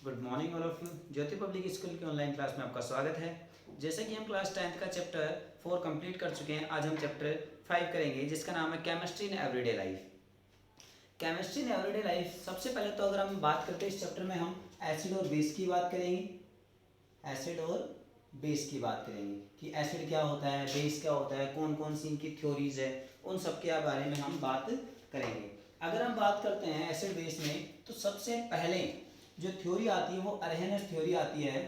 Good morning all of you. Jyoti public school की online class में आपका स्वागत है। जैसे कि हम क्लास 10th का चैप्टर 4 कंप्लीट कर चुके हैं, आज हम चैप्टर 5 करेंगे जिसका नाम है chemistry in everyday life. Chemistry in everyday life, सबसे पहले तो अगर हम बात करते हैं इस चैप्टर में हम एसिड और बेस की बात करेंगे। एसिड और बेस की बात करेंगे कि एसिड क्या होता है, बेस क्या होता है, कौन कौन सी इनकी थ्योरीज है, उन सब के बारे में हम बात करेंगे। अगर हम बात करते हैं एसिड बेस में, तो सबसे पहले जो थ्योरी आती है वो अरहेनस थ्योरी आती है।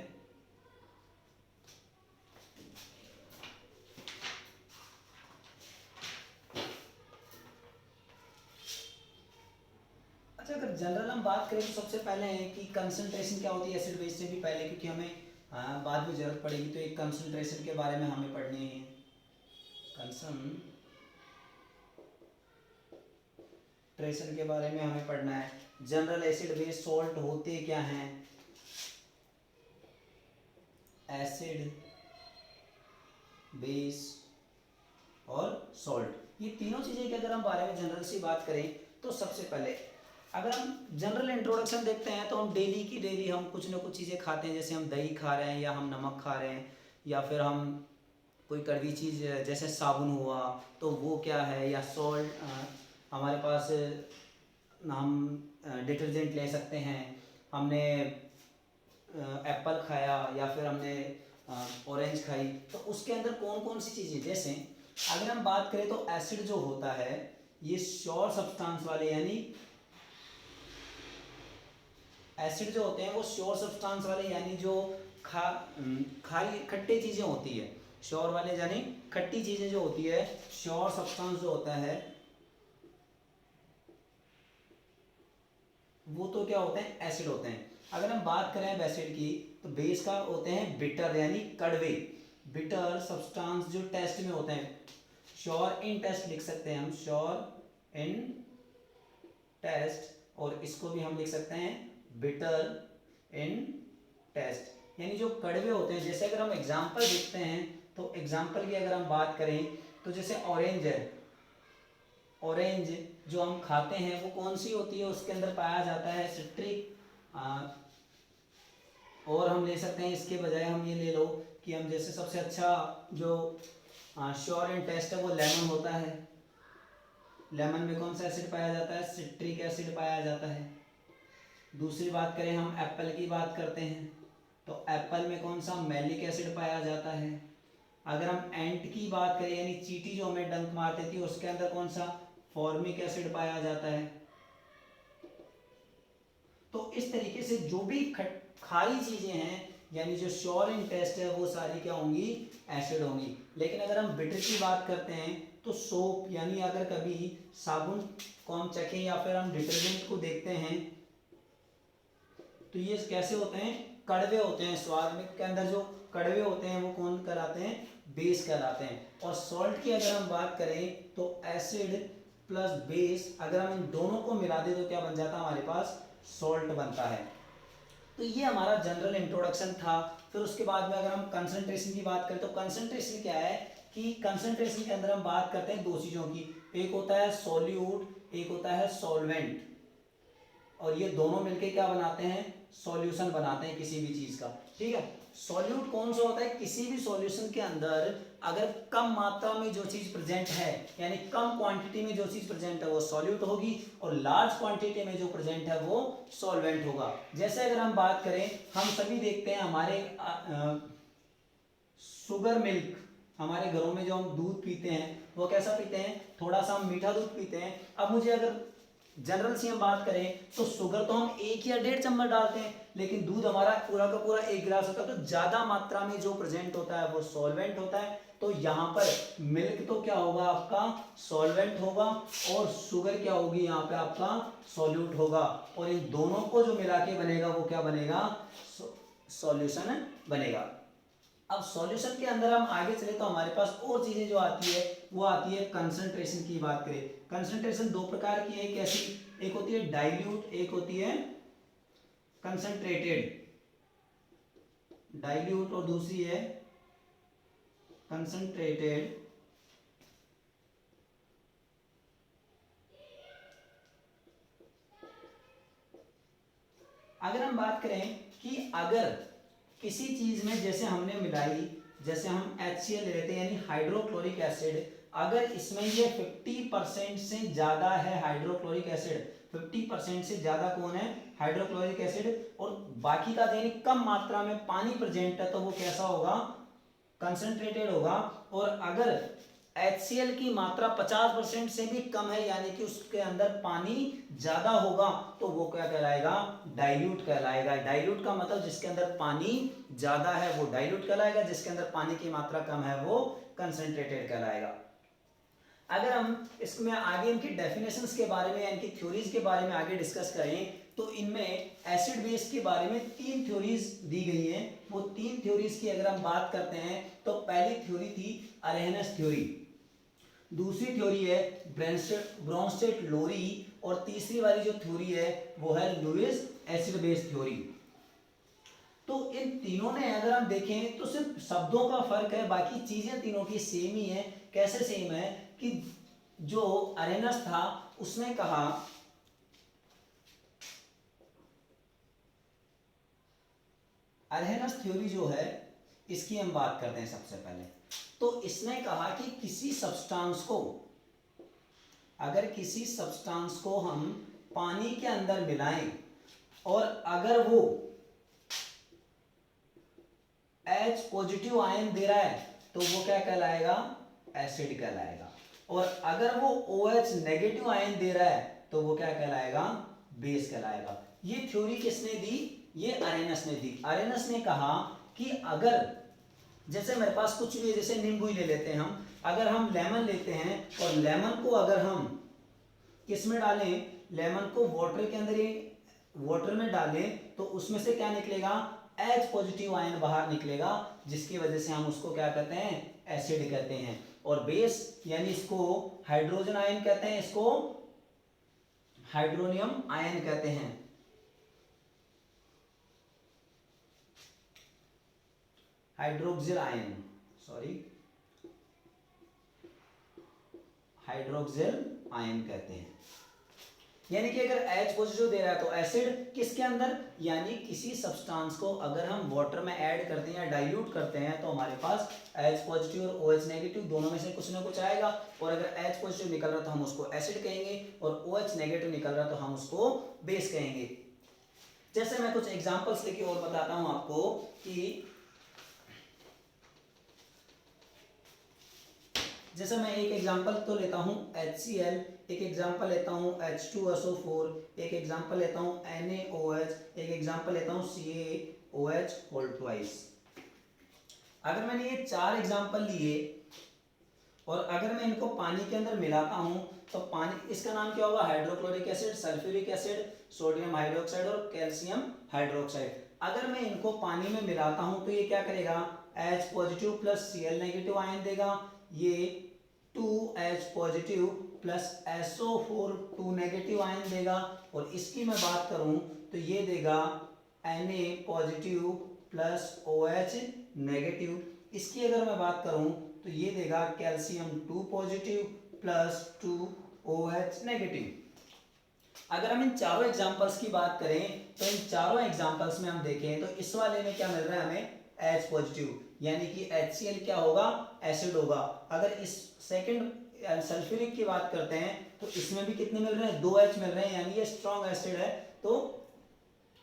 अच्छा, अगर जनरल हम बात करें तो सबसे पहले है कि कंसंट्रेशन क्या होती है एसिड बेस से भी पहले, क्योंकि हमें बाद में जरूरत पड़ेगी, तो एक कंसंट्रेशन के बारे में हमें पढ़नी है। कंसंट्रेशन के बारे में हमें पढ़ना है। जनरल एसिड बेस सॉल्ट होते क्या हैं, एसिड बेस और सॉल्ट, ये तीनों चीज़ें की अगर हम बारे में जनरल से बात करें तो सबसे पहले अगर हम जनरल इंट्रोडक्शन देखते हैं तो हम डेली की डेली हम कुछ ना कुछ चीज़ें खाते हैं, जैसे हम दही खा रहे हैं या हम नमक खा रहे हैं या फिर हम कोई कड़वी चीज़ जैसे साबुन हुआ तो वो क्या है, या सॉल्ट हमारे पास हम डिटर्जेंट ले सकते हैं। हमने एप्पल खाया या फिर हमने ऑरेंज खाई, तो उसके अंदर कौन कौन सी चीज़ें, जैसे अगर हम बात करें तो एसिड जो होता है ये श्योर सब्सटेंस वाले, यानी एसिड जो होते हैं वो श्योर सब्सटेंस वाले, यानी जो खारी खट्टी चीज़ें होती है, श्योर वाले यानी खट्टी चीज़ें जो होती है, श्योर सब्सटेंस जो होता है वो तो क्या होते हैं, एसिड होते हैं। अगर हम बात करें एसिड की तो बेस का होते हैं बिटर यानी कड़वे, बिटर सब्सटेंस जो टेस्ट में होते हैं। श्योर इन टेस्ट लिख सकते हैं हम, श्योर इन टेस्ट, और इसको भी हम लिख सकते हैं बिटर इन टेस्ट, यानी जो कड़वे होते हैं। जैसे अगर हम एग्जांपल देखते हैं तो एग्जांपल की अगर हम बात करें तो जैसे ऑरेंज है, ऑरेंज जो हम खाते हैं वो कौन सी होती है, उसके अंदर पाया जाता है सिट्रिक, और हम ले सकते हैं इसके बजाय हम ये ले लो कि हम जैसे सबसे अच्छा जो श्योर एंड टेस्ट है वो लेमन होता है। लेमन में कौन सा एसिड पाया जाता है, सिट्रिक एसिड पाया जाता है। दूसरी बात करें हम एप्पल की बात करते हैं तो एप्पल में कौन सा, मैलिक एसिड पाया जाता है। अगर हम एंट की बात करें यानी चींटी जो हमें डंक मारती थी उसके अंदर कौन सा, फॉर्मिक एसिड पाया जाता है। तो इस तरीके से जो भी खारी चीजें हैं यानी जो श्योर इन टेस्ट है वो सारी क्या होंगी, एसिड होंगी। लेकिन अगर हम बिटर की बात करते हैं तो सोप, यानी अगर कभी साबुन को हम चखें या फिर हम डिटर्जेंट को देखते हैं तो ये कैसे होते हैं, कड़वे होते हैं। स्वाद में के अंदर जो कड़वे होते हैं वो कौन कहलाते हैं, बेस कहलाते हैं। और सॉल्ट की अगर हम बात करें तो एसिड प्लस बेस, अगर हम इन दोनों को मिला दें तो क्या बन जाता है, हमारे पास सॉल्ट बनता है। तो ये हमारा जनरल इंट्रोडक्शन था। फिर उसके बाद में अगर हम कंसंट्रेशन की बात करें तो कंसंट्रेशन क्या है कि कंसंट्रेशन के अंदर हम बात करते हैं दो चीज़ों की, एक होता है सॉल्यूट, एक होता है सॉल्वेंट, और ये दोनों मिलके क्या बनाते हैं, सॉल्यूशन बनाते हैं किसी भी चीज़ का। ठीक है, सॉल्यूट कौन सा होता है, किसी भी सॉल्यूशन के अंदर अगर कम मात्रा में जो चीज़ प्रेजेंट है, यानी कम क्वांटिटी में जो चीज़ प्रेजेंट है वो सॉल्यूट होगी, और लार्ज क्वांटिटी में जो प्रेजेंट है वो सॉल्वेंट होगा। जैसे अगर हम बात करें, हम सभी देखते हैं हमारे शुगर मिल्क, हमारे घरों में जो हम दूध पीते हैं वो कैसा पीते हैं, थोड़ा सा हम मीठा दूध पीते हैं। अब मुझे अगर जनरल से हम बात करें तो शुगर तो हम 1 या 1.5 चम्मच डालते हैं, लेकिन दूध हमारा पूरा का पूरा 1 गिलास होता है, तो ज्यादा मात्रा में जो प्रेजेंट होता है वो सॉल्वेंट होता है। तो यहाँ पर मिल्क तो क्या होगा, आपका सॉल्वेंट होगा, और शुगर क्या होगी, यहाँ पे आपका सॉल्यूट होगा, और इन दोनों को जो मिला के बनेगा वो क्या बनेगा, सॉल्यूशन बनेगा। अब सॉल्यूशन के अंदर हम आगे चले तो हमारे पास और चीजें जो आती है वो आती है कंसंट्रेशन की बात करें। कंसंट्रेशन दो प्रकार की है, कैसी, एक होती है डाइल्यूट, एक होती है कंसंट्रेटेड, डाइल्यूट और दूसरी है कंसंट्रेटेड। अगर हम बात करें कि अगर किसी चीज में जैसे हमने मिलाई, जैसे हम HCl ले लेते हैं यानी हाइड्रोक्लोरिक एसिड, अगर इसमें ये 50% से ज्यादा है हाइड्रोक्लोरिक एसिड, 50% से ज्यादा कौन है हाइड्रोक्लोरिक एसिड, और बाकी का यानी कम मात्रा में पानी प्रेजेंट है, तो वो कैसा होगा कंसंट्रेटेड होगा। और अगर HCl की मात्रा 50% से भी कम है यानी कि उसके अंदर पानी ज्यादा होगा, तो वो क्या कहलाएगा डाइल्यूट कहलाएगा। डाइल्यूट का मतलब जिसके अंदर पानी ज्यादा है वो डाइल्यूट कहलाएगा, जिसके अंदर पानी की मात्रा कम है वो कंसंट्रेटेड कहलाएगा। अगर हम इसमें आगे इनकी डेफिनेशंस के बारे में, इनकी थ्योरीज के बारे में आगे डिस्कस करें, तो इनमें एसिड बेस के बारे में 3 थ्योरीज दी गई हैं। वो 3 थ्योरीज की अगर हम बात करते हैं तो पहली थ्योरी थी अरेहनस थ्योरी, दूसरी थ्योरी है ब्रोंस्टेड लोरी, और तीसरी वाली जो थ्योरी है वो है लुईस एसिड बेस थ्योरी। तो इन तीनों ने अगर हम देखें तो सिर्फ शब्दों का फर्क है, बाकी चीजें तीनों की सेम ही है। कैसे सेम है कि जो अरेनस था उसने कहा अरेनस थ्योरी जो है इसकी हम बात करते हैं सबसे पहले। तो इसने कहा कि किसी सब्सटेंस को, अगर किसी सब्सटेंस को हम पानी के अंदर मिलाएं और अगर वो H पॉजिटिव आयन दे रहा है तो वो क्या कहलाएगा एसिड कहलाएगा, और अगर वो OH नेगेटिव आयन दे रहा है तो वो क्या कहलाएगा बेस कहलाएगा। ये थ्योरी किसने दी, ये अरेनस ने दी। अरेनस ने कहा कि अगर जैसे मेरे पास कुछ भी, जैसे नींबू ही ले लेते हैं हम, अगर हम लेमन लेते हैं और लेमन को अगर हम किस में डालें, लेमन को वाटर के अंदर ही वाटर में डालें तो उसमें से क्या निकलेगा H पॉजिटिव आयन बाहर निकलेगा, जिसकी वजह से हम उसको क्या कहते हैं एसिड कहते हैं। और बेस यानी इसको हाइड्रोजन आयन कहते हैं, इसको हाइड्रोनियम आयन कहते हैं। Hydroxyl ion, sorry hydroxyl ion कहते हैं। यानी कि अगर H पॉजिटिव दे रहा है तो एसिड किसके अंदर, यानी किसी सब्सटेंस को अगर हम वाटर में ऐड करते हैं या डाइल्यूट करते हैं तो हमारे पास H पॉजिटिव और OH नेगेटिव दोनों में से कुछ ना कुछ आएगा, और अगर H पॉजिटिव निकल रहा तो हम उसको एसिड कहेंगे और OH नेगेटिव निकल रहा तो हम उसको बेस कहेंगे। जैसे मैं कुछ एग्जांपल्स लेके और बताता हूं आपको कि जैसे मैं एक एग्जांपल तो लेता हूं HCl, एक एग्जांपल लेता हूं H2SO4, एक एग्जांपल लेता हूं NaOH, एक एग्जांपल लेता हूं CaOH होल ट्वाइस। अगर मैंने ये 4 एग्जांपल लिए और अगर मैं इनको पानी के अंदर मिलाता हूं तो पानी, इसका नाम क्या होगा hydrochloric acid, sulphuric acid, sodium hydroxide और कैल्शियम हाइड्रोक्साइड। अगर मैं इनको पानी में मिलाता हूं तो ये क्या करेगा H positive plus Cl negative ion देगा, ये 2H positive plus SO4 2 negative ion देगा, और इसकी मैं बात करूं तो ये देगा Na positive plus OH negative. इसकी अगर मैं बात करूं तो ये देगा calcium 2 positive plus 2OH negative. अगर हम इन चारों एग्जांपल्स की बात करें तो इन चारों एग्जांपल्स में हम देखें तो इस वाले में क्या मिल रहा है हमें H पॉजिटिव, यानी कि HCl क्या होगा एसिड होगा। अगर इस सेकंड सल्फ्यूरिक की बात करते हैं तो इसमें भी कितने मिल रहे हैं 2H मिल रहे हैं, यानी ये स्ट्रॉन्ग एसिड है। तो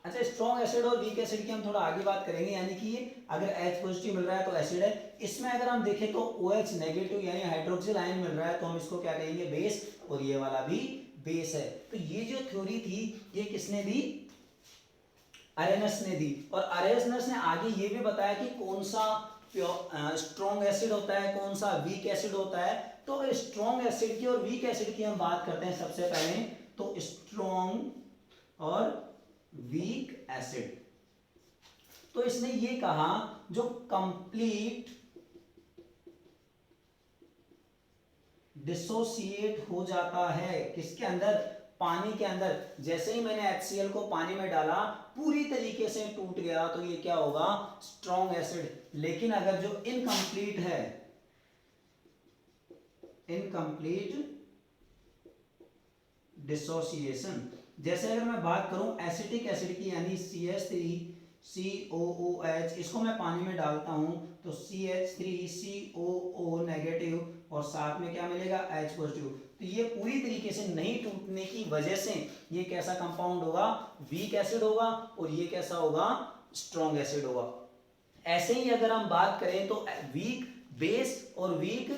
अच्छा, स्ट्रॉन्ग एसिड और वीक एसिड की हम थोड़ा आगे बात करेंगे, यानी कि ये अगर H पॉजिटिव मिल रहा है तो एसिड है। इसमें अगर हम देखें तो OH नेगेटिव यानी हाइड्रोक्सिल आयन मिल रहा है तो हम इसको क्या कहेंगे बेस, और ये वाला भी बेस है। तो ये जो थ्योरी थी ये किसने दी, अरेनस ने दी। और अरेनस ने आगे ये भी बताया कि कौन सा स्ट्रॉन्ग एसिड होता है, कौन सा वीक एसिड होता है। तो अगर स्ट्रॉन्ग एसिड की और वीक एसिड की हम बात करते हैं सबसे पहले, तो स्ट्रॉन्ग और वीक एसिड, तो इसने ये कहा जो कंप्लीट डिसोसिएट हो जाता है किसके अंदर, पानी के अंदर। जैसे ही मैंने HCl को पानी में डाला पूरी तरीके से टूट गया तो ये क्या होगा स्ट्रॉन्ग एसिड। लेकिन अगर जो इनकम्प्लीट है, इनकम्प्लीट डिसोसिएशन, जैसे अगर मैं बात करूं एसिटिक एसिड की यानी CH3COOH, इसको मैं पानी में डालता हूं तो CH3COO नेगेटिव और साथ में क्या मिलेगा H पॉजिटिव। तो ये पूरी तरीके से नहीं टूटने की वजह से ये कैसा कंपाउंड होगा, वीक एसिड होगा, और ये कैसा होगा, स्ट्रॉन्ग एसिड होगा। ऐसे ही अगर हम बात करें तो वीक बेस और वीक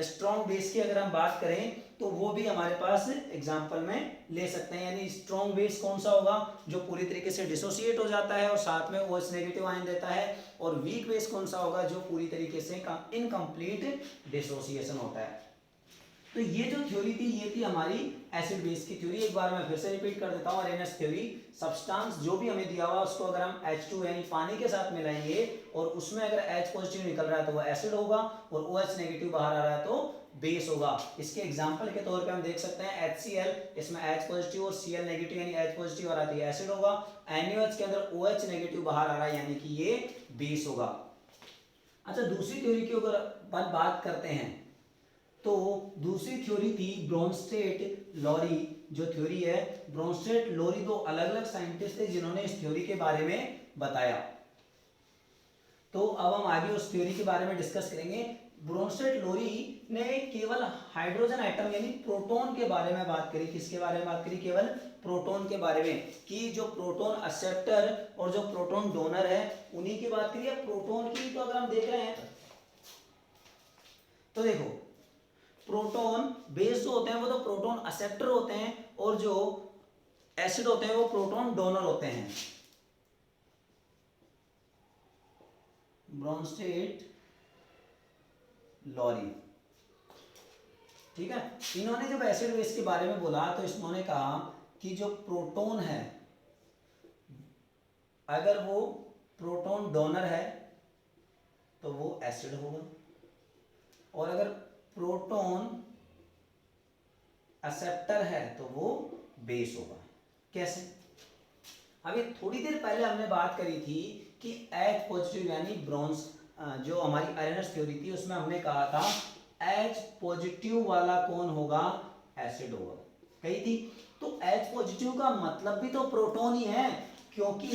स्ट्रॉन्ग बेस की अगर हम बात करें तो वो भी हमारे पास एग्जांपल में ले सकते हैं। यानी स्ट्रॉन्ग बेस कौन सा होगा, जो पूरी तरीके से डिसोसिएट हो जाता है और साथ में OH नेगेटिव आयन देता है, और वीक बेस कौन सा होगा, जो पूरी तरीके से इनकम्प्लीट डिसोसिएशन होता है। तो ये जो थ्योरी थी ये थी हमारी एसिड बेस की थ्योरी। एक बार मैं फिर से रिपीट कर देता हूँ, आरएनएस थ्योरी, सब्सटेंस जो भी हमें दिया हुआ उसको अगर हम H2 यानी पानी के साथ मिलाएंगे और उसमें अगर H पॉजिटिव निकल रहा है तो वो एसिड होगा, और OH नेगेटिव बाहर आ रहा है तो बेस होगा। इसके एग्जांपल के तौर पे हम देख सकते हैं HCl, इसमें H पॉजिटिव और Cl नेगेटिव यानी H पॉजिटिव आ रहा है एसिड होगा। NaOH के अंदर OH नेगेटिव बाहर आ रहा है यानी कि ये बेस होगा। अच्छा, दूसरी थ्योरी की अगर बात करते हैं तो दूसरी थ्योरी थी ब्रोंस्टेट लॉरी जो थ्योरी है। ब्रोंस्टेट लॉरी दो अलग अलग साइंटिस्ट थे जिन्होंने इस थ्योरी के बारे में बताया। तो अब हम आगे उस थ्योरी के बारे में डिस्कस करेंगे। ब्रोंस्टेट लॉरी ने केवल हाइड्रोजन एटम यानी प्रोटॉन के बारे में बात करी। किसके बारे में बात करी, केवल प्रोटॉन के बारे में, कि जो प्रोटॉन एक्सेप्टर और जो प्रोटॉन डोनर है उन्हीं की बात करी। प्रोटॉन की तो अगर हम देख रहे हैं तो देखो, प्रोटॉन बेस जो होते हैं वो तो प्रोटॉन एक्सेप्टर होते हैं, और जो एसिड होते हैं वो प्रोटॉन डोनर होते हैं। ब्रोंस्टेट लॉरी, ठीक है। इन्होंने जब एसिड बेस के बारे में बोला तो इन्होंने कहा कि जो प्रोटॉन है अगर वो प्रोटॉन डोनर है तो वो एसिड होगा, और अगर प्रोटॉन एक्सेप्टर है तो वो बेस होगा। कैसे, अभी थोड़ी देर पहले हमने बात करी थी कि H पॉजिटिव यानी ब्रोंस जो हमारी आरएनएस थ्योरी थी उसमें हमने कहा था H पॉजिटिव वाला कौन होगा, एसिड होगा, कही थी। तो H पॉजिटिव का मतलब भी तो प्रोटॉन ही है, क्योंकि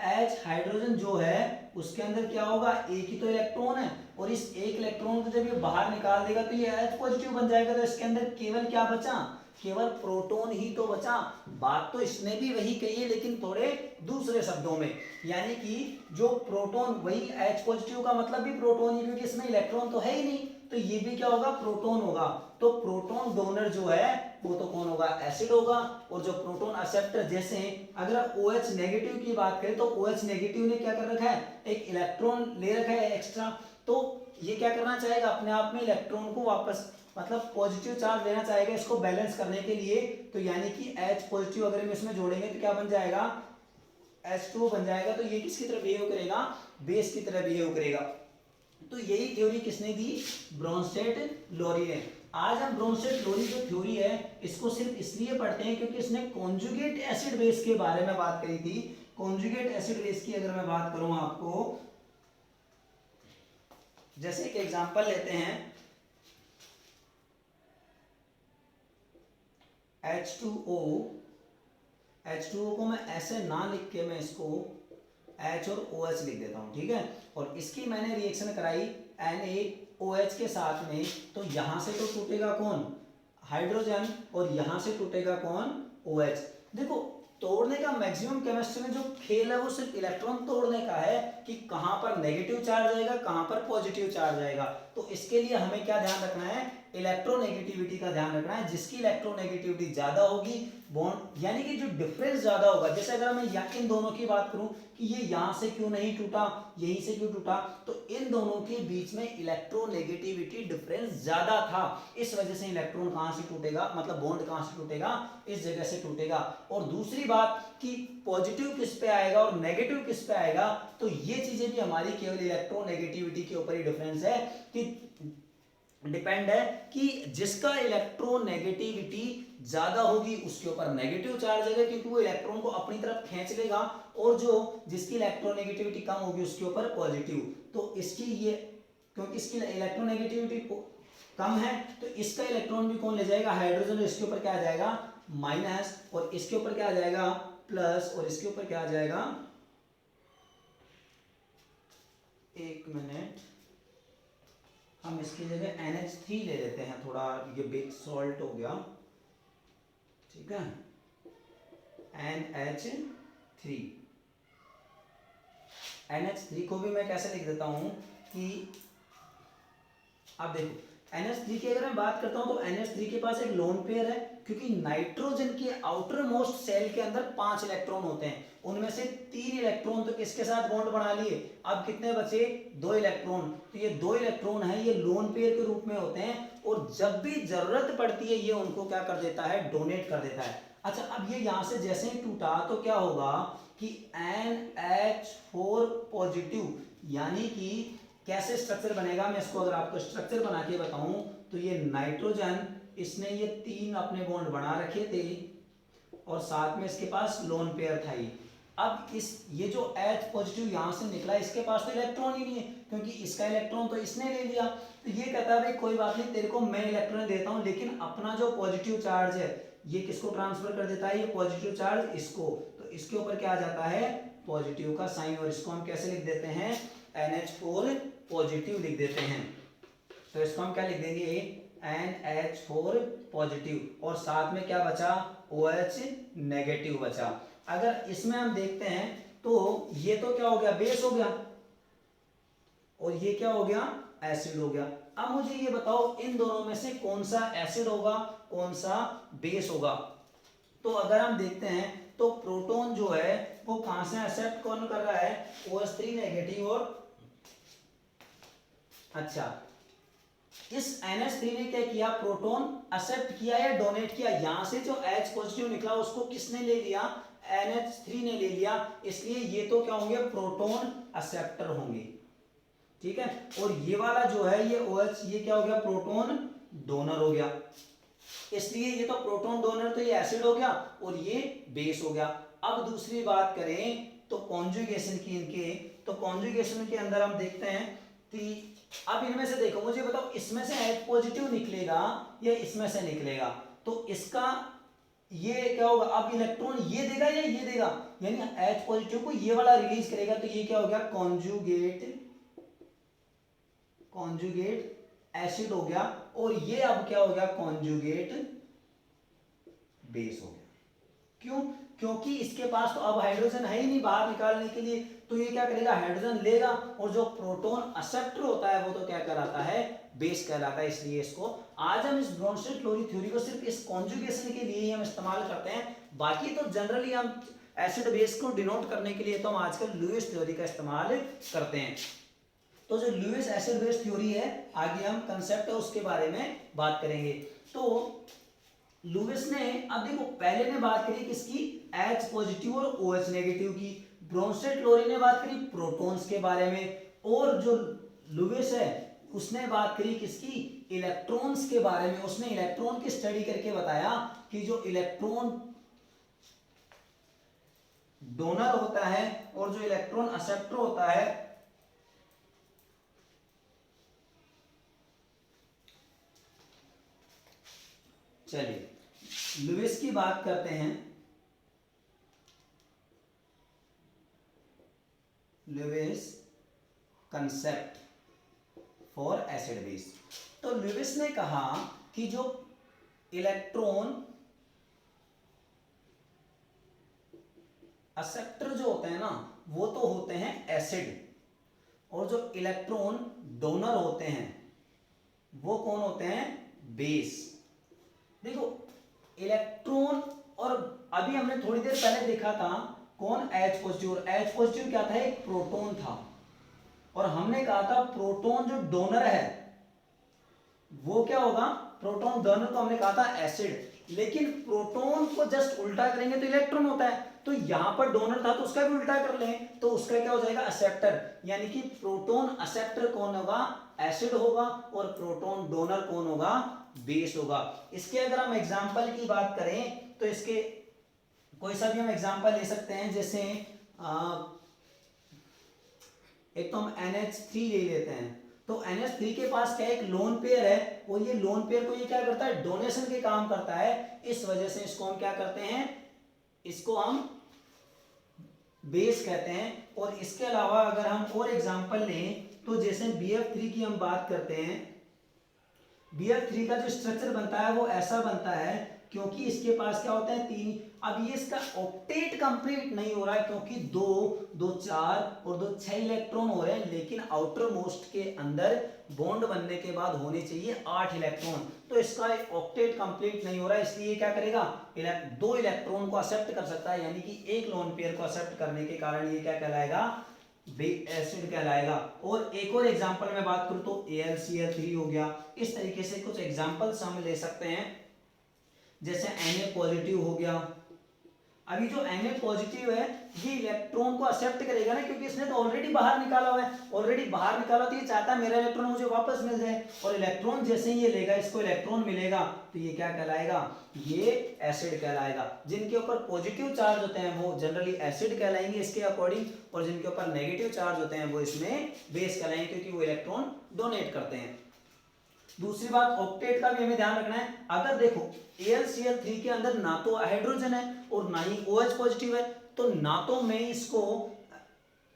H हाइड्रोजन जो है उसके अंदर क्या होगा, एक ही तो इलेक्ट्रॉन है, और इस एक इलेक्ट्रॉन को जब ये बाहर निकाल देगा तो ये H पॉजिटिव बन जाएगा। तो इसके अंदर केवल क्या बचा, केवल प्रोटॉन ही तो बचा। बात तो इसने भी वही कही है लेकिन थोड़े दूसरे शब्दों में, यानी कि जो प्रोटॉन वही H पॉजिटिव का मतलब भी प्रोटॉन ही, क्योंकि इसमें इलेक्ट्रॉन तो है ही नहीं, तो ये भी क्या होगा, प्रोटॉन होगा। तो प्रोटॉन डोनर जो है वो तो कौन होगा, एसिड होगा, और जो प्रोटॉन एक्सेप्टर, जैसे अगर OH नेगेटिव की बात करें तो OH नेगेटिव ने क्या कर रखा है, एक इलेक्ट्रॉन ले रखा है एक्स्ट्रा, तो ये क्या करना चाहेगा, अपने आप में इलेक्ट्रॉन को वापस मतलब पॉजिटिव चार्ज लेना चाहेगा इसको बैलेंस करने के लिए। तो यानी कि H पॉजिटिव अगर हम इसमें जोड़ेंगे तो क्या बन जाएगा, H2 बन जाएगा। तो ये किसकी तरह बिहेव करेगा, बेस की तरह बिहेव करेगा। तो यही थ्योरी किसने दी, ब्रोंस्टेट लॉरी ने। आज हम ब्रोंस्टेट लॉरी जो थ्योरी है इसको सिर्फ इसलिए पढ़ते हैं क्योंकि इसने कॉन्जुगेट एसिड बेस के बारे में बात करी थी। कॉन्जुगेट एसिड बेस की अगर मैं बात करूं आपको, जैसे एक एग्जांपल लेते हैं H2O। H2O को मैं ऐसे ना लिख के मैं इसको H और OH लिख देता हूं, ठीक है। और इसकी मैंने रिएक्शन कराई NaOH के साथ में, तो यहां से तो टूटेगा कौन, हाइड्रोजन, और यहां से टूटेगा कौन, OH। देखो, तोड़ने का मैक्सिमम केमिस्ट्री में जो खेल है वो सिर्फ इलेक्ट्रॉन तोड़ने का है कि कहां पर नेगेटिव चार्ज आएगा, कहां पर पॉजिटिव चार्ज आएगा। तो इसके लिए हमें क्या ध्यान रखना है, इलेक्ट्रोनेगेटिविटी का ध्यान रखना है। जिसकी इलेक्ट्रोनेगेटिविटी ज्यादा होगी, बॉन्ड यानी कि जो डिफरेंस ज्यादा होगा, जैसे अगर मैं इन दोनों की बात करूं कि ये यहां से क्यों नहीं टूटा, यहीं से क्यों टूटा, तो इन दोनों के बीच में इलेक्ट्रोनेगेटिविटी डिफरेंस ज्यादा था, इस वजह से इलेक्ट्रॉन कहां से टूटेगा, मतलब बॉन्ड कहां से टूटेगा, इस जगह से टूटेगा। और दूसरी बात कि पॉजिटिव किस पे आएगा और नेगेटिव किस पे आएगा, तो ये चीजें भी हमारी केवल इलेक्ट्रोनेगेटिविटी के ऊपर ही डिफरेंस है, कि डिपेंड है कि जिसका इलेक्ट्रोनेगेटिविटी ज्यादा होगी उसके ऊपर नेगेटिव चार्ज आएगा, क्योंकि वो इलेक्ट्रॉन को अपनी तरफ खींच लेगा, और जो जिसकी इलेक्ट्रोनेगेटिविटी कम होगी उसके ऊपर पॉजिटिव। तो इसकी ये, क्योंकि इसकी इलेक्ट्रोनेगेटिविटी कम है तो इसका इलेक्ट्रॉन भी कौन ले जाएगा, हाइड्रोजन, इसके ऊपर क्या आ जाएगा, माइनस, और इसके ऊपर क्या आ जाएगा प्लस, और इसके ऊपर क्या आ जाएगा, एक मिनट, हम इसकी जगह NH3 ले लेते हैं, थोड़ा ये बिग सॉल्ट हो गया, ठीक है, NH3। NH3 को भी मैं कैसे लिख देता हूं कि आप देखो NH3 की अगर मैं बात करता हूं तो NH3 के पास एक लोन पेयर है, क्योंकि नाइट्रोजन के आउटर मोस्ट सेल के अंदर 5 इलेक्ट्रॉन होते हैं, उनमें से 3 इलेक्ट्रॉन तो किसके साथ बॉन्ड बना लिए, अब कितने बचे 2 इलेक्ट्रॉन, तो ये 2 इलेक्ट्रॉन है ये लोन पेयर के रूप में होते हैं, और जब भी जरूरत पड़ती है ये उनको क्या कर देता है, डोनेट कर देता है। अच्छा, अब ये यहां से जैसे ही टूटा तो क्या होगा कि NH4 पॉजिटिव, यानी कि कैसे स्ट्रक्चर बनेगा, मैं इसको अगर आपको स्ट्रक्चर बना के बताऊं तो ये नाइट्रोजन, इसने ये 3 अपने बॉन्ड बना रखे थे और साथ में इसके पास लोन पेयर था ये। अब ये जो H पॉजिटिव यहां से निकला, इसके पास तो इलेक्ट्रॉन ही नहीं है, क्योंकि इसका इलेक्ट्रॉन तो इसने ले लिया, तो ये कहता है भाई कोई बात नहीं, तेरे को मैं इलेक्ट्रॉन देता हूं, लेकिन अपना जो पॉजिटिव चार्ज है ये किसको ट्रांसफर कर देता है, ये पॉजिटिव चार्ज इसको, तो इसके ऊपर क्या आ जाता है, पॉजिटिव का साइन, और इसको हम कैसे लिख देते हैं, NH4 पॉजिटिव लिख देते हैं। तो इसको हम क्या लिख देंगे, NH4 पॉजिटिव, और साथ में क्या बचा, OH नेगेटिव बचा। अगर इसमें हम देखते हैं तो ये तो क्या हो गया, बेस हो गया, और ये क्या हो गया, एसिड हो गया। अब मुझे ये बताओ इन दोनों में से कौन सा एसिड होगा, कौन सा बेस होगा। तो अगर हम देखते हैं तो प्रोटॉन जो है वो कहां से एक्सेप्ट कौन कर रहा है, OH3 नेगेटिव, और अच्छा इस NH3 ने क्या किया, प्रोटॉन एक्सेप्ट किया या डोनेट किया, यहां से जो H पॉजिटिव निकला उसको किसने ले लिया, NH3 ने ले लिया, इसलिए ये तो क्या होंगे, प्रोटॉन एक्सेप्टर होंगे, ठीक है। और ये वाला जो है ये OH, ये क्या हो गया, प्रोटॉन डोनर हो गया, इसलिए ये तो प्रोटॉन डोनर, तो ये एसिड हो गया और ये बेस हो गया। अब दूसरी बात करें तो कॉन्जुगेशन की इनके, तो कॉन्जुगेशन के अंदर हम देखते हैं कि अब इनमें से देखो, मुझे बताओ इसमें से H पॉजिटिव निकलेगा या इसमें से निकलेगा, तो इसका ये क्या होगा, अब इलेक्ट्रॉन ये देगा या ये देगा, यानी H पॉजिटिव को ये वाला रिलीज करेगा, तो ये क्या हो गया, कॉन्जुगेट एसिड हो गया, और ये अब क्या हो गया, कॉन्जुगेट बेस हो गया। क्यों, क्योंकि इसके पास तो अब हाइड्रोजन है ही नहीं बाहर निकालने के लिए, तो ये क्या करेगा, हाइड्रोजन लेगा, और जो प्रोटॉन एक्सेप्टर होता है वो तो क्या कहलाता है, बेस कहलाता है। इसलिए इसको आज हम इस ब्रोंस्टेड-क्लोरी थ्योरी को सिर्फ इस कॉन्जुगेशन के लिए ही हम इस्तेमाल करते हैं, बाकी तो जनरली हम एसिड बेस को डिनोट करने के लिए तो हम आजकल लुईस थ्योरी का इस्तेमाल करते हैं। तो जो लुईस एसिड बेस थ्योरी है, आगे हम कंसेप्ट है उसके बारे में बात करेंगे। तो लुईस ने, अब देखो पहले ने बात करी किसकी, H पॉजिटिव और OH नेगेटिव की, ब्रोंस्टेड-क्लोरी ने बात करी प्रोटॉन्स के बारे में, और जो लुईस है उसने बात करी किसकी, इलेक्ट्रॉन्स के बारे में। उसने इलेक्ट्रॉन की स्टडी करके बताया कि जो इलेक्ट्रॉन डोनर होता है और जो इलेक्ट्रॉन एक्सेप्टर होता है, चलिए लुईस की बात करते हैं। Lewis concept for acid base. तो लुईस ने कहा कि जो इलेक्ट्रॉन एक्सेप्टर जो होते हैं ना, वो तो होते हैं एसिड, और जो इलेक्ट्रॉन डोनर होते हैं वो कौन होते हैं, बेस। देखो इलेक्ट्रॉन, और अभी हमने थोड़ी देर पहले देखा था कौन, H पॉजिटिव, और H पॉजिटिव क्या था, एक प्रोटॉन था, और हमने कहा था प्रोटॉन जो डोनर है वो क्या होगा, प्रोटॉन डोनर को हमने कहा था एसिड, लेकिन प्रोटॉन को जस्ट उल्टा करेंगे तो इलेक्ट्रॉन होता है, तो यहां पर डोनर था तो उसका भी उल्टा कर लें तो उसका क्या हो जाएगा, एक्सेप्टर, यानी कि प्रोटॉन एक्सेप्टर कौन होगा, एसिड होगा, और प्रोटॉन डोनर कौन होगा, बेस होगा। इसके अगर हम एग्जांपल की बात करें तो इसके कोई सा भी हम एग्जांपल ले सकते हैं, जैसे एक तो हम NH3 ले लेते हैं, तो NH3 के पास क्या एक लोन पेयर है और ये लोन पेयर को ये क्या करता है, डोनेशन के काम करता है। इस वजह से इसको हम क्या करते हैं, इसको हम बेस कहते हैं। और इसके अलावा अगर हम और एग्जांपल लें तो जैसे BF3 की हम बात करते हैं, BF3 का जो स्ट्रक्चर बनता है वो ऐसा बनता है क्योंकि इसके पास क्या होता है, 3। अब ये इसका ऑक्टेट कंप्लीट नहीं हो रहा है क्योंकि 2 2 4 और 2 6 इलेक्ट्रॉन हो रहे हैं, लेकिन आउटर मोस्ट के अंदर बॉन्ड बनने के बाद होने चाहिए 8 इलेक्ट्रॉन। तो इसका ऑक्टेट कंप्लीट नहीं हो रहा है, इसलिए क्या करेगा, 2 इलेक्ट्रॉन को एक्सेप्ट कर सकता है, यानी कि एक लोन पेयर को एक्सेप्ट करने के कारण ये क्या कहलाएगा, एसिड कहलाएगा। और एक और एग्जांपल में बात करूं तो AlCl3 हो गया। इस तरीके से कुछ एग्जांपल्स हम ले सकते हैं, जैसे Na पॉजिटिव हो गया। अभी जो Na पॉजिटिव है ये इलेक्ट्रॉन को एक्सेप्ट करेगा ना, क्योंकि इसने तो ऑलरेडी बाहर निकाला हुआ है, ऑलरेडी बाहर निकाला तो ये चाहता है मेरा इलेक्ट्रॉन मुझे वापस मिल जाए। और इलेक्ट्रॉन जैसे ही ये लेगा, इसको इलेक्ट्रॉन मिलेगा तो ये क्या कहलाएगा, ये एसिड कहलाएगा। जिनके ऊपर पॉजिटिव चार्ज होते हैं वो जनरली एसिड कहलाएंगे इसके अकॉर्डिंग, और जिनके ऊपर नेगेटिव चार्ज होते हैं वो इसमें बेस कहलाएंगे, क्योंकि वो इलेक्ट्रॉन डोनेट करते हैं। दूसरी बात, ऑक्टेट का भी हमें ध्यान रखना है। अगर देखो AlCl3 के अंदर ना तो हाइड्रोजन है और ना ही OH पॉजिटिव है, तो ना तो मैं इसको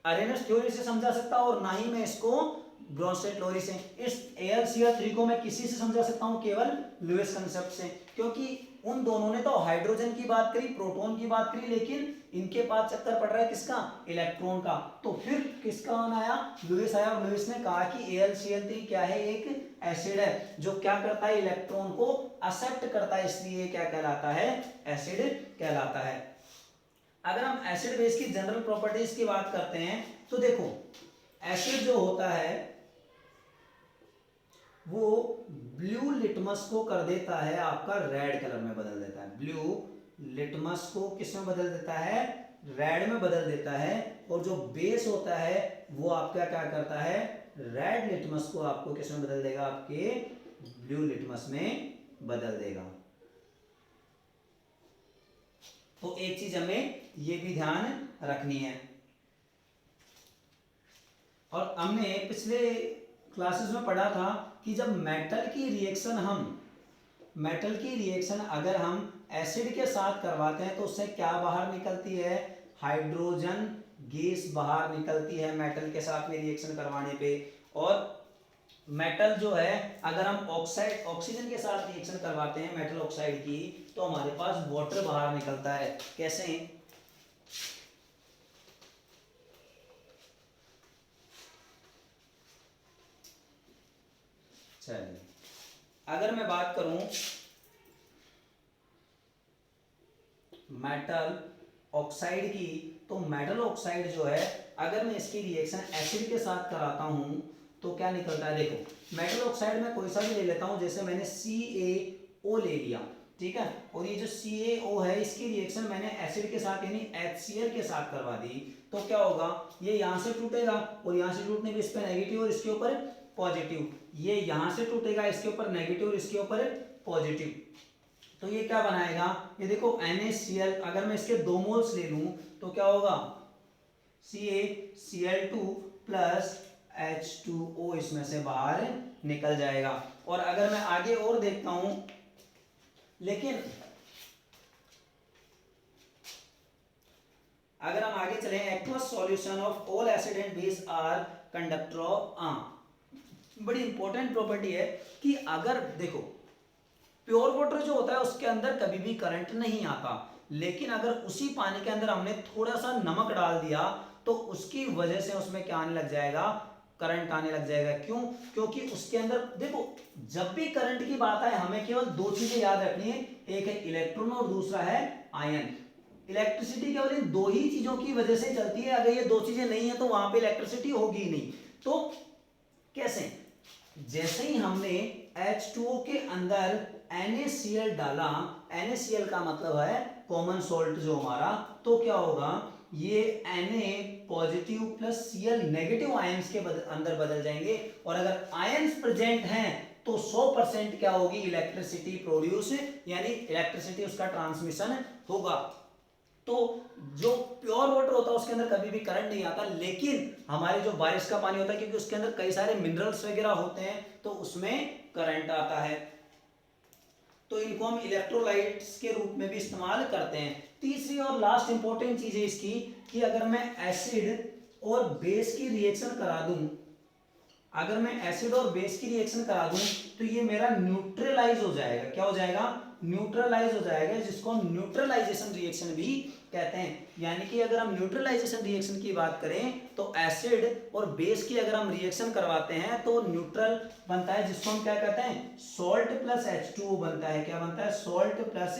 आरएनएस थ्योरी से समझा सकता और ना ही मैं इसको ब्रोंस्टेड थ्योरी से। इस AlCl3 को मैं किसी से समझा सकता हूं, केवल लुईस कांसेप्ट से, क्योंकि उन दोनों ने तो हाइड्रोजन की बात करी, प्रोटॉन की बात करी, लेकिन इनके पास चक्कर पड़ रहा है किसका, इलेक्ट्रॉन का। तो फिर किसका आया, लुईस आया, और लुईस ने कहा कि AlCl3 क्या है, एक एसिड है जो क्या करता है, इलेक्ट्रॉन को एक्सेप्ट करता है, इसलिए क्या कहलाता है, एसिड कहलाता है। अगर हम एसिड बेस की जनरल प्रॉपर्टीज की बात करते हैं तो देखो एसिड जो होता है वो ब्लू लिटमस को कर देता है आपका रेड कलर में बदल देता है। ब्लू लिटमस को किस में बदल देता है, रेड में बदल देता है। और जो बेस होता है वो आपका क्या करता है, रेड लिटमस को आपको किस में बदल देगा, आपके ब्लू लिटमस में बदल देगा। तो एक चीज हमें ये भी ध्यान रखनी है। और हमने पिछले क्लासेस में पढ़ा था कि जब मेटल की रिएक्शन अगर हम एसिड के साथ करवाते हैं तो उससे क्या बाहर निकलती है, हाइड्रोजन गैस बाहर निकलती है मेटल के साथ में रिएक्शन करवाने पे। और मेटल जो है अगर हम ऑक्सीजन के साथ रिएक्शन करवाते हैं मेटल ऑक्साइड की, तो हमारे पास वाटर बाहर निकलता है। कैसे, चलिए अगर मैं बात करूं मेटल ऑक्साइड की, तो मेटल ऑक्साइड जो है अगर मैं इसकी रिएक्शन एसिड के साथ कराता हूं तो क्या निकलता है। देखो मेटल ऑक्साइड में कोई सा भी ले लेता हूं, जैसे मैंने CaO ले लिया, ठीक है, और ये जो CaO है इसकी रिएक्शन मैंने एसिड के साथ यानी HCl के साथ करवा दी, तो क्या होगा, ये यहां से टूटेगा और यहां से टूटने पे इस पे नेगेटिव और इसके ऊपर पॉजिटिव, ये यहां से टूटेगा इसके ऊपर नेगेटिव और इसके ऊपर पॉजिटिव, तो ये क्या बनाएगा, ये देखो NaCl, अगर मैं इसके 2 मोल्स ले लूं तो क्या होगा, CaCl2 प्लस H2O इसमें से बाहर निकल जाएगा। और अगर मैं आगे और देखता हूं, लेकिन अगर हम आगे चले, aqueous solution of all acid and base are conductor of, बड़ी इंपॉर्टेंट प्रॉपर्टी है कि अगर देखो प्योर वाटर जो होता है उसके अंदर कभी भी करंट नहीं आता, लेकिन अगर उसी पानी के अंदर हमने थोड़ा सा नमक डाल दिया तो उसकी वजह से उसमें क्या आने लग जाएगा, करंट आने लग जाएगा। क्यों, क्योंकि उसके अंदर देखो जब भी करंट की बात आए हमें केवल 2 चीजें याद रखनी है, एक है इलेक्ट्रॉन और दूसरा है आयन। इलेक्ट्रिसिटी केवल इन 2 ही चीजों की वजह से चलती है, अगर ये 2 चीजें नहीं है तो वहां पे इलेक्ट्रिसिटी होगी ही नहीं। तो कैसे, जैसे ही हमने H2O के अंदर NaCl डाला, NaCl का मतलब है कॉमन सॉल्ट जो हमारा, तो क्या होगा, ये Na positive plus Cl negative ions के अंदर बदल जाएंगे, और अगर आयंस प्रेजेंट हैं तो 100% क्या होगी, इलेक्ट्रिसिटी प्रोड्यूस, यानी इलेक्ट्रिसिटी उसका ट्रांसमिशन होगा। तो जो प्योर वाटर होता है उसके अंदर कभी भी करंट नहीं आता, लेकिन हमारे जो बारिश का पानी होता है क्योंकि उसके अंदर कई सारे मिनरल्स वगैरह होते हैं तो उसमें करंट आता है, तो इनको हम इलेक्ट्रोलाइट्स के रूप में भी इस्तेमाल करते हैं। तीसरी और लास्ट इंपॉर्टेंट चीज है इसकी कि अगर मैं एसिड और बेस की रिएक्शन करा दूं, अगर मैं एसिड और बेस की रिएक्शन करा दूं तो ये मेरा न्यूट्रलाइज हो जाएगा। क्या हो जाएगा? न्यूट्रलाइज हो जाएगा, जिसको हम न्यूट्रलाइजेशन रिएक्शन भी कहते हैं। यानी कि अगर हम न्यूट्रलाइजेशन रिएक्शन की बात करें तो एसिड और बेस की अगर हम रिएक्शन करवाते हैं तो न्यूट्रल बनता है, जिसको हम क्या कहते हैं? सॉल्ट प्लस H2O बनता है। क्या बनता है? सॉल्ट प्लस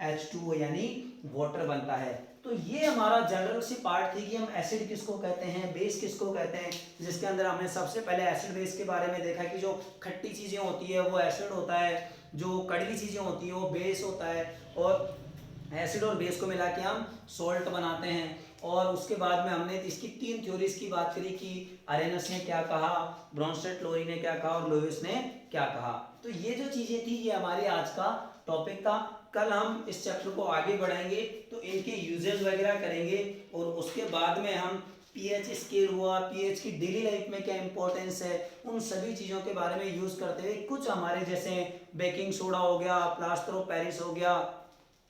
H2O यानी वाटर बनता है। तो ये हमारा जनरल सी पार्ट थी कि हम एसिड किसको कहते हैं, बेस किसको कहते हैं, जिसके अंदर हमने सबसे पहले एसिड बेस के बारे में देखा कि जो खट्टी चीजें होती है वो एसिड होता है, जो कड़वी चीजें होती है वो बेस होता है, और एसिड और बेस को मिला के हम सॉल्ट बनाते हैं। और उसके बाद में हमने इसकी 3 थ्योरीज की बात करी कि अरेनस ने क्या कहा, ब्रॉन्स्टेड लोरी ने क्या कहा और लोविस ने क्या कहा। तो ये जो चीजें थी ये हमारे आज का टॉपिक था। कल हम इस चैप्टर को आगे बढ़ाएंगे तो इनके यूजेस वगैरह करेंगे, और उसके बाद में हम पीएच स्केल हुआ, पीएच की डेली लाइफ में क्या इंपॉर्टेंस है, उन सभी चीज़ों के बारे में यूज़ करते हुए कुछ हमारे जैसे बेकिंग सोडा हो गया, प्लास्टर ऑफ पेरिस हो गया,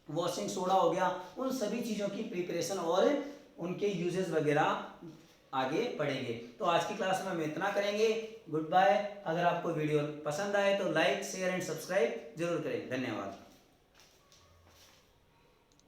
वॉशिंग सोडा हो गया, उन सभी चीज़ों की प्रिपरेशन और उनके यूजेस वगैरह आगे पढ़ेंगे। तो आज की क्लास में हम इतना करेंगे। Good bye. अगर आपको वीडियो पसंद आए तो लाइक, शेयर एंड सब्सक्राइब जरूर करें। धन्यवाद।